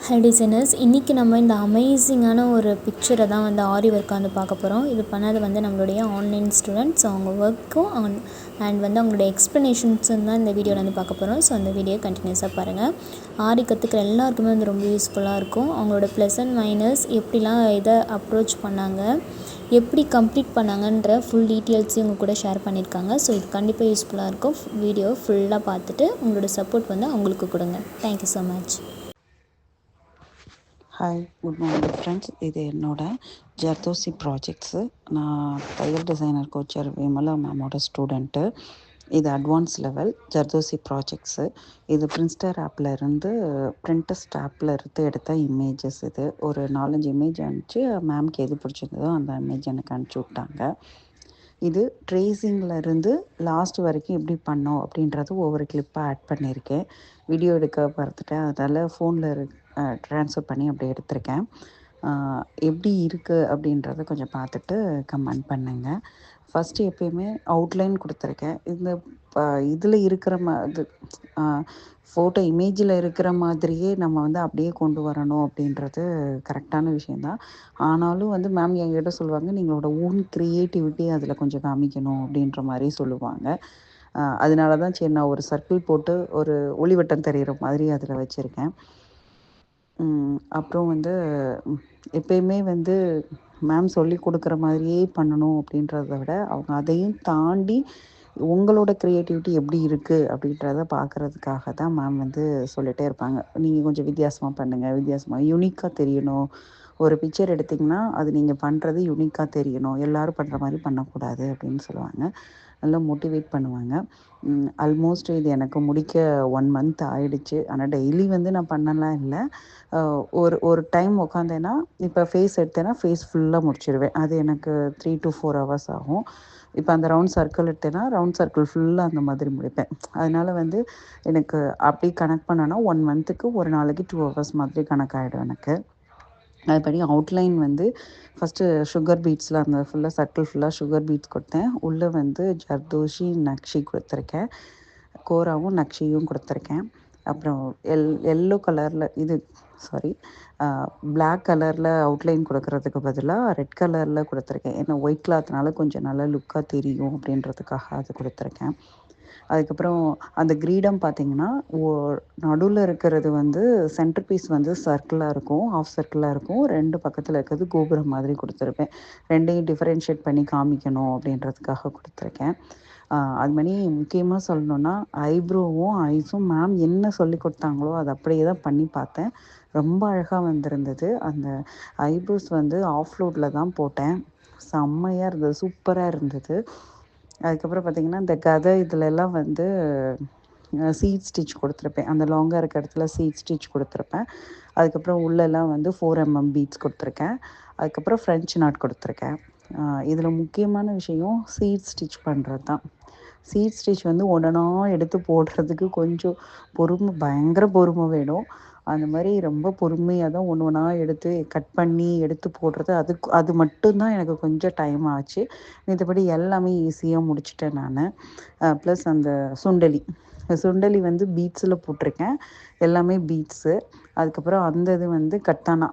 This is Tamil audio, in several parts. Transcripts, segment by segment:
ஹை டிசைனர்ஸ், இன்றைக்கி நம்ம இந்த அமேசிங்கான ஒரு பிக்சரை தான் வந்து ஆரி ஒர்க்காக வந்து பார்க்க போகிறோம். இது பண்ணது வந்து நம்மளுடைய ஆன்லைன் ஸ்டூடெண்ட்ஸ். அவங்க ஒர்க்கும் அண்ட் வந்து அவங்களுடைய எக்ஸ்ப்ளனேஷன்ஸும் தான் இந்த வீடியோவில் வந்து பார்க்க போகிறோம். ஸோ அந்த வீடியோ கண்டினியூஸாக பாருங்கள். ஆரி கற்றுக்கிற எல்லாருக்குமே வந்து ரொம்ப யூஸ்ஃபுல்லாக இருக்கும். அவங்களோட ப்ளஸ் அண்ட் மைனஸ் எப்படிலாம் இதை அப்ரோச் பண்ணாங்க, எப்படி கம்ப்ளீட் பண்ணாங்கன்ற ஃபுல் டீட்டெயில்ஸையும் உங்கள் கூட ஷேர் பண்ணியிருக்காங்க. ஸோ இது கண்டிப்பாக யூஸ்ஃபுல்லாக இருக்கும். வீடியோ ஃபுல்லாக பார்த்துட்டு உங்களோட சப்போர்ட் வந்து அவங்களுக்கு கொடுங்க. Thank you so much. Hi, good morning friends. இது என்னோட ஜர்தோசி ப்ராஜெக்ட்ஸு. நான் தையல் டிசைனர் கோச்சர் விமலா மேமோட ஸ்டூடெண்ட்டு. இது அட்வான்ஸ் லெவல் ஜர்தோசி ப்ராஜெக்ட்ஸு. இது பிரின்ஸ்டர் ஆப்பில் இருந்து பிரிண்டஸ்ட் ஆப்பில் இருந்து எடுத்த இமேஜஸ். இது ஒரு 4-5 இமேஜ் அனுப்பிச்சு மேம்க்கு எது பிடிச்சிருந்ததோ அந்த இமேஜ் எனக்கு அனுப்பிச்சி விட்டாங்க. இது ட்ரேசிங்கில் இருந்து லாஸ்ட் வரைக்கும் எப்படி பண்ணோம் அப்படின்றது ஒவ்வொரு கிளிப்பாக ஆட் பண்ணியிருக்கேன். வீடியோ எடுக்க பார்த்துட்டேன், அதனால் ஃபோனில் ட்ரான்ஸ்ஃபர் பண்ணி அப்படி எடுத்திருக்கேன். எப்படி இருக்குது அப்படின்றத கொஞ்சம் பார்த்துட்டு கமெண்ட் பண்ணுங்கள். ஃபஸ்ட்டு எப்பயுமே அவுட்லைன் கொடுத்துருக்கேன். இந்த இதில் இருக்கிற இது ஃபோட்டோ இமேஜில் இருக்கிற மாதிரியே நம்ம வந்து அப்படியே கொண்டு வரணும் அப்படின்றது கரெக்டான விஷயந்தான். ஆனாலும் வந்து மேம் என்கிட்ட சொல்லுவாங்க, நீங்களோட ஓன் க்ரியேட்டிவிட்டி அதில் கொஞ்சம் காமிக்கணும் அப்படின்ற மாதிரி சொல்லுவாங்க. அதனால தான் சரி நான் ஒரு சர்க்கிள் போட்டு ஒரு ஒளிவட்டம் தெரிகிற மாதிரி அதில் வச்சுருக்கேன். அப்புறம் வந்து எப்பயுமே வந்து மேம் சொல்லி கொடுக்குற மாதிரியே பண்ணணும் அப்படின்றத விட அவங்க அதையும் தாண்டி உங்களோட க்ரியேட்டிவிட்டி எப்படி இருக்குது அப்படின்றத பார்க்குறதுக்காக தான் மேம் வந்து சொல்லிகிட்டே இருப்பாங்க. நீங்கள் கொஞ்சம் வித்தியாசமாக பண்ணுங்கள், வித்தியாசமாக யூனிக்காக தெரியணும். ஒரு பிக்சர் எடுத்திங்கன்னா அது நீங்கள் பண்ணுறது யூனிக்காக தெரியணும், எல்லோரும் பண்ணுற மாதிரி பண்ணக்கூடாது அப்படின்னு சொல்லுவாங்க. நல்லா மோட்டிவேட் பண்ணுவாங்க. ஆல்மோஸ்ட் இது எனக்கு முடிக்க 1 மந்த் ஆகிடுச்சு. ஆனால் டெய்லி வந்து நான் பண்ணலாம் இல்லை. ஒரு டைம் உட்காந்தேன்னா, இப்போ ஃபேஸ் எடுத்தேன்னா ஃபேஸ் ஃபுல்லாக முடிச்சிடுவேன். அது எனக்கு 3 to 4 ஹவர்ஸ் ஆகும். இப்போ அந்த ரவுண்ட் சர்க்கிள் எடுத்தேன்னா ரவுண்ட் சர்க்கிள் ஃபுல்லாக அந்த மாதிரி முடிப்பேன். அதனால் வந்து எனக்கு அப்படி கனெக்ட் பண்ணோன்னா 1 மந்த்துக்கு ஒரு நாளைக்கு 2 ஹவர்ஸ் மாதிரி கணக்காகிடும் எனக்கு. அதுபடி அவுட்லைன் வந்து ஃபஸ்ட்டு சுகர் பீட்ஸில் அந்த ஃபுல்லாக சர்க்கிள் ஃபுல்லாக சுகர் பீட்ஸ் கொடுத்தேன். உள்ளே வந்து ஜர்தோஷி நக்ஷி கொடுத்துருக்கேன், கோராவும் நக்ஷியும் கொடுத்துருக்கேன். அப்புறம் எல்லோ கலரில் பிளாக் கலரில் அவுட்லைன் கொடுக்கறதுக்கு பதிலாக ரெட் கலரில் கொடுத்துருக்கேன். ஏன்னா ஒயிட் கிளாத்னால கொஞ்சம் நல்லா லுக்காக தெரியும் அப்படின்றதுக்காக அது கொடுத்துருக்கேன். அதுக்கப்புறம் அந்த கிரீடம் பார்த்திங்கன்னா நடுவில் இருக்கிறது வந்து சென்டர் பீஸ் வந்து சர்க்கிளாக இருக்கும், ஆஃப் சர்க்கிளாக இருக்கும். 2 பக்கத்தில் இருக்கிறது கோபுரம் மாதிரி கொடுத்துருப்பேன். 2யும் டிஃப்ரென்ஷியேட் பண்ணி காமிக்கணும் அப்படின்றதுக்காக கொடுத்துருக்கேன். அது மாதிரி முக்கியமாக சொல்லணுன்னா ஐப்ரோவும் ஐஸும் மேம் என்ன சொல்லி கொடுத்தாங்களோ அதை அப்படியே தான் பண்ணி பார்த்தேன். ரொம்ப அழகாக வந்திருந்தது. அந்த ஐப்ரோஸ் வந்து ஆஃப் லோடில் தான் போட்டேன். செம்மையாக இருந்தது, சூப்பராக இருந்தது. அதுக்கப்புறம் பார்த்திங்கன்னா இந்த கதை இதிலெல்லாம் வந்து சீட் ஸ்டிச் கொடுத்துருப்பேன். அந்த லாங்காக இருக்க இடத்துல சீட் ஸ்டிச் கொடுத்துருப்பேன். அதுக்கப்புறம் உள்ளெல்லாம் வந்து 4mm பீட்ஸ் கொடுத்துருக்கேன். அதுக்கப்புறம் ஃப்ரெஞ்ச் நாட் கொடுத்துருக்கேன். இதில் முக்கியமான விஷயம் சீட் ஸ்டிச் பண்ணுறது தான். சீட் ஸ்டிச் வந்து உடனே எடுத்து போடுறதுக்கு கொஞ்சம் பயங்கர பொறுமை வேணும். அந்த மாதிரி ரொம்ப பொறுமையாக தான் ஒன்று ஒன்றா எடுத்து கட் பண்ணி எடுத்து போடுறது. அது மட்டும்தான் எனக்கு கொஞ்சம் டைம் ஆச்சு. மற்றபடி எல்லாமே ஈஸியாக முடிச்சிட்டேன் நான். ப்ளஸ் அந்த சுண்டலி வந்து பீட்ஸில் போட்டிருக்கேன். எல்லாமே பீட்ஸு. அதுக்கப்புறம் அந்த இது வந்து கட்டானா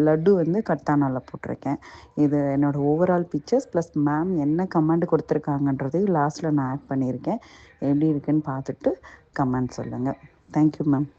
லட்டு வந்து கட்டானாவில் போட்டிருக்கேன். இது என்னோடய ஓவரால் பிக்சர்ஸ் ப்ளஸ் மேம் என்ன கமெண்ட் கொடுத்துருக்காங்கன்றதையும் லாஸ்ட்டில் நான் ஆட் பண்ணியிருக்கேன். எப்படி இருக்குன்னு பார்த்துட்டு கமெண்ட் சொல்லுங்கள். Thank you ma'am.